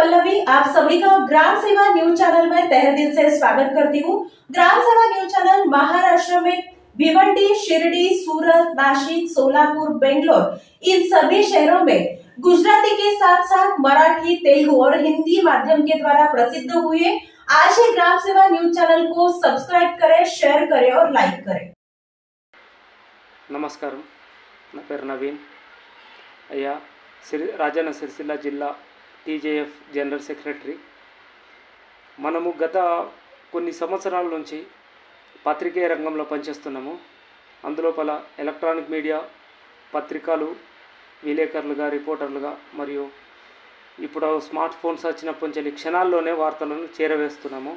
पल्लवी आप सभी का ग्राम सेवा न्यूज चैनल में तहे दिल से स्वागत करती हूँ। ग्राम सेवा न्यूज चैनल महाराष्ट्र में भिवंडी, शिरडी, सूरत, नासिक, सोलापुर, बेंगलोर इन सभी शहरों में गुजराती के साथ साथ मराठी, तेलुगु और हिंदी माध्यम के द्वारा प्रसिद्ध हुए। आज ही ग्राम सेवा न्यूज चैनल को सब्सक्राइब करें, शेयर करें और लाइक करें। నమస్కారం, నా పేరు నవీన్ అయ్యా. రాజన్న సిరిసిల్ల జిల్లా టీజేఎఫ్ జనరల్ సెక్రటరీ. మనము గత కొన్ని సంవత్సరాల నుంచి పత్రికేయ రంగంలో పనిచేస్తున్నాము. అందులోపల ఎలక్ట్రానిక్ మీడియా, పత్రికలు, విలేకరులుగా, రిపోర్టర్లుగా మరియు ఇప్పుడు స్మార్ట్ ఫోన్స్ వచ్చినప్పటి నుంచి క్షణాల్లోనే వార్తలను చేరవేస్తున్నాము.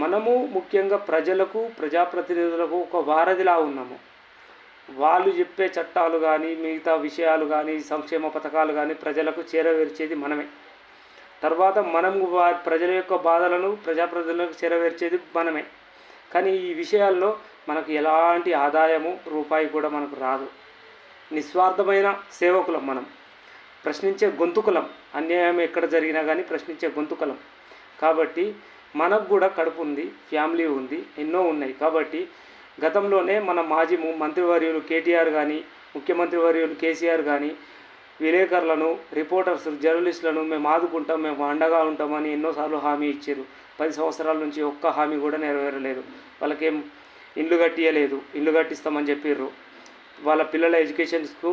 మనము ముఖ్యంగా ప్రజలకు, ప్రజాప్రతినిధులకు ఒక వారధిలా ఉన్నాము. వాళ్ళు చెప్పే చట్టాలు కానీ, మిగతా విషయాలు కానీ, సంక్షేమ పథకాలు కానీ ప్రజలకు చేరవేర్చేది మనమే. తర్వాత మనము ప్రజల యొక్క బాధలను ప్రజాప్రతినిధులకు చేరవేర్చేది మనమే. కానీ ఈ విషయాల్లో మనకు ఎలాంటి ఆదాయము రూపాయి కూడా మనకు రాదు. నిస్వార్థమైన సేవకులం మనం, ప్రశ్నించే గొంతుకులం. అన్యాయం ఎక్కడ జరిగినా కానీ ప్రశ్నించే గొంతుకులం. కాబట్టి మనకు కూడా కడుపు ఉంది, ఫ్యామిలీ ఉంది, ఎన్నో ఉన్నాయి. కాబట్టి గతంలోనే మన మాజీ మంత్రివర్యులు కేటీఆర్ కానీ, ముఖ్యమంత్రి వర్యులు కేసీఆర్ కానీ విలేకరులను, రిపోర్టర్స్, జర్నలిస్టులను మేము ఆదుకుంటాం, మేము అండగా ఉంటామని ఎన్నోసార్లు హామీ ఇచ్చారు. 10 సంవత్సరాల నుంచి ఒక్క హామీ కూడా నెరవేరలేదు. వాళ్ళకేం ఇల్లు కట్టియలేదు, ఇల్లు కట్టిస్తామని చెప్పారు. వాళ్ళ పిల్లల ఎడ్యుకేషన్స్కు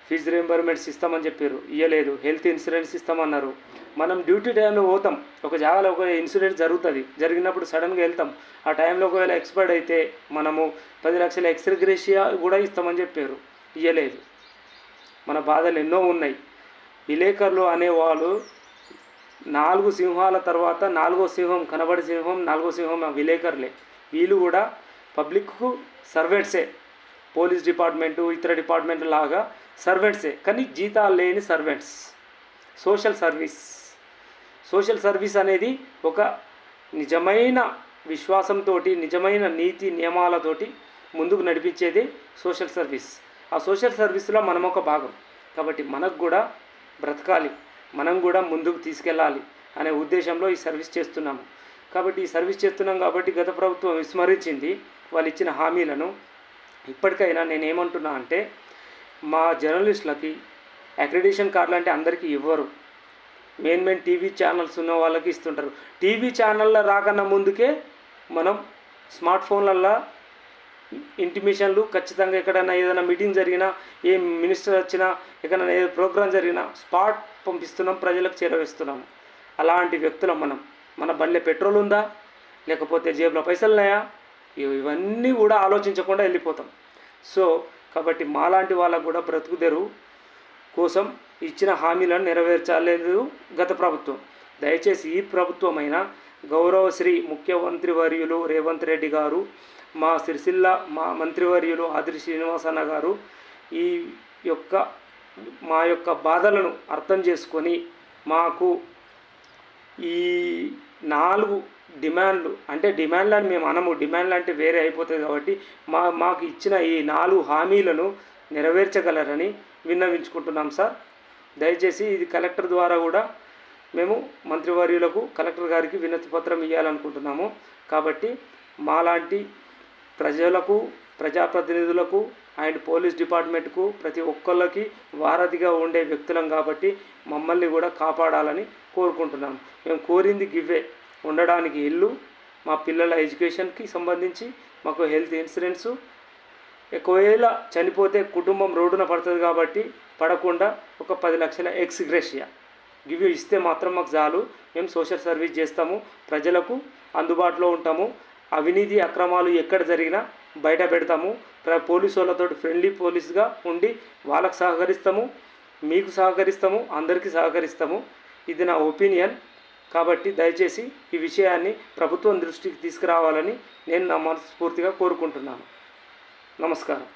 ఫీజు రీంబర్స్మెంట్స్ ఇస్తామని చెప్పారు, ఇవ్వలేదు. హెల్త్ ఇన్సూరెన్స్ ఇస్తామన్నారు. మనం డ్యూటీ టైంలో పోతాం, ఒక జాగాలో ఒక ఇన్సూరెన్స్ జరుగుతుంది, జరిగినప్పుడు సడన్గా వెళ్తాం. ఆ టైంలో ఒకవేళ ఎక్స్పైర్డ్ అయితే మనము 10 లక్షల ఎక్స్గ్రేషియా కూడా ఇస్తామని చెప్పారు, ఇవ్వలేదు. మన బాధలు ఎన్నో ఉన్నాయి. విలేకరులు అనేవాళ్ళు 4 సింహాల తర్వాత 4వ సింహం, కనబడి సింహం 4వ సింహం విలేకరులే. వీళ్ళు కూడా పబ్లిక్కు సర్వెంట్సే. పోలీస్ డిపార్ట్మెంటు, ఇతర డిపార్ట్మెంట్ లాగా సర్వెంట్సే, కానీ జీతాలు లేని సర్వెంట్స్. సోషల్ సర్వీస్ అనేది ఒక నిజమైన విశ్వాసంతో, నిజమైన నీతి నియమాలతోటి ముందుకు నడిపించేది సోషల్ సర్వీస్. ఆ సోషల్ సర్వీస్లో మనం ఒక భాగం. కాబట్టి మనకు కూడా బ్రతకాలి, మనం కూడా ముందుకు తీసుకెళ్ళాలి అనే ఉద్దేశంలో ఈ సర్వీస్ చేస్తున్నాము. కాబట్టి ఈ సర్వీస్ చేస్తున్నాం కాబట్టి గత ప్రభుత్వం విస్మరించింది వాళ్ళు ఇచ్చిన హామీలను. ఇప్పటికైనా నేనేమంటున్నా అంటే, మా జర్నలిస్టులకి అక్రిడిటేషన్ కార్డులు అంటే అందరికీ ఇవ్వరు. మెయిన్ టీవీ ఛానల్స్ ఉన్న వాళ్ళకి ఇస్తుంటారు. టీవీ ఛానళ్ళ రాకన్నా ముందుకే మనం స్మార్ట్ ఫోన్లల్లో ఇంటిమేషన్లు ఖచ్చితంగా ఎక్కడైనా ఏదైనా మీటింగ్ జరిగినా, ఏ మినిస్టర్ వచ్చినా, ఎక్కడైనా ఏ ప్రోగ్రాం జరిగినా స్పాట్ పంపిస్తున్నాం, ప్రజలకు చేరవేస్తున్నాము. అలాంటి వ్యక్తులం మనం. మన బండిలో పెట్రోల్ ఉందా, లేకపోతే జేబులో పైసలు ఉన్నాయా, ఇవన్నీ కూడా ఆలోచించకుండా వెళ్ళిపోతాం. సో కాబట్టి మాలాంటి వాళ్ళకు కూడా బ్రతుకుదెరువు కోసం ఇచ్చిన హామీలను నెరవేర్చలేదు గత ప్రభుత్వం. దయచేసి ఈ ప్రభుత్వమైనా గౌరవశ్రీ ముఖ్యమంత్రి వర్యులు రేవంత్ రెడ్డి గారు, మా సిరిసిల్ల మా మంత్రివర్యులు ఆదిరి శ్రీనివాసన్న గారు మా యొక్క బాధలను అర్థం చేసుకొని మాకు ఈ 4 డిమాండ్లు, అంటే డిమాండ్లు అని మేము అనము, డిమాండ్లు అంటే వేరే అయిపోతుంది. కాబట్టి మాకు ఇచ్చిన ఈ 4 హామీలను నెరవేర్చగలరని విన్నవించుకుంటున్నాం సార్. దయచేసి ఇది కలెక్టర్ ద్వారా కూడా మేము మంత్రివర్యులకు, కలెక్టర్ గారికి వినతి పత్రం ఇవ్వాలనుకుంటున్నాము. కాబట్టి మాలాంటి ప్రజలకు, ప్రజాప్రతినిధులకు అండ్ పోలీస్ డిపార్ట్మెంట్కు ప్రతి ఒక్కళ్ళకి వారధిగా ఉండే వ్యక్తులం. కాబట్టి మమ్మల్ని కూడా కాపాడాలని కోరుకుంటున్నాము. మేము కోరింది గివ్వే, ఉండడానికి ఇల్లు, మా పిల్లల ఎడ్యుకేషన్కి సంబంధించి మాకు హెల్త్ ఇన్సూరెన్సు. ఒకవేళ చనిపోతే కుటుంబం రోడ్డున పడుతుంది కాబట్టి పడకుండా ఒక 10 లక్షల ఎక్స్గ్రేషియా గివ్ ఇస్తే మాత్రం మాకు చాలు. మేము సోషల్ సర్వీస్ చేస్తాము, ప్రజలకు అందుబాటులో ఉంటాము. అవినీతి అక్రమాలు ఎక్కడ జరిగినా బయట పెడతాము. పోలీసు వాళ్ళతో ఫ్రెండ్లీ పోలీస్గా ఉండి వాళ్ళకు సహకరిస్తాము, మీకు సహకరిస్తాము, అందరికీ సహకరిస్తాము. ఇది నా ఒపీనియన్. కాబట్టి దయచేసి ఈ విషయాన్ని ప్రభుత్వం దృష్టికి తీసుకురావాలని నేను నా మనస్ఫూర్తిగా కోరుకుంటున్నాను. నమస్కారం.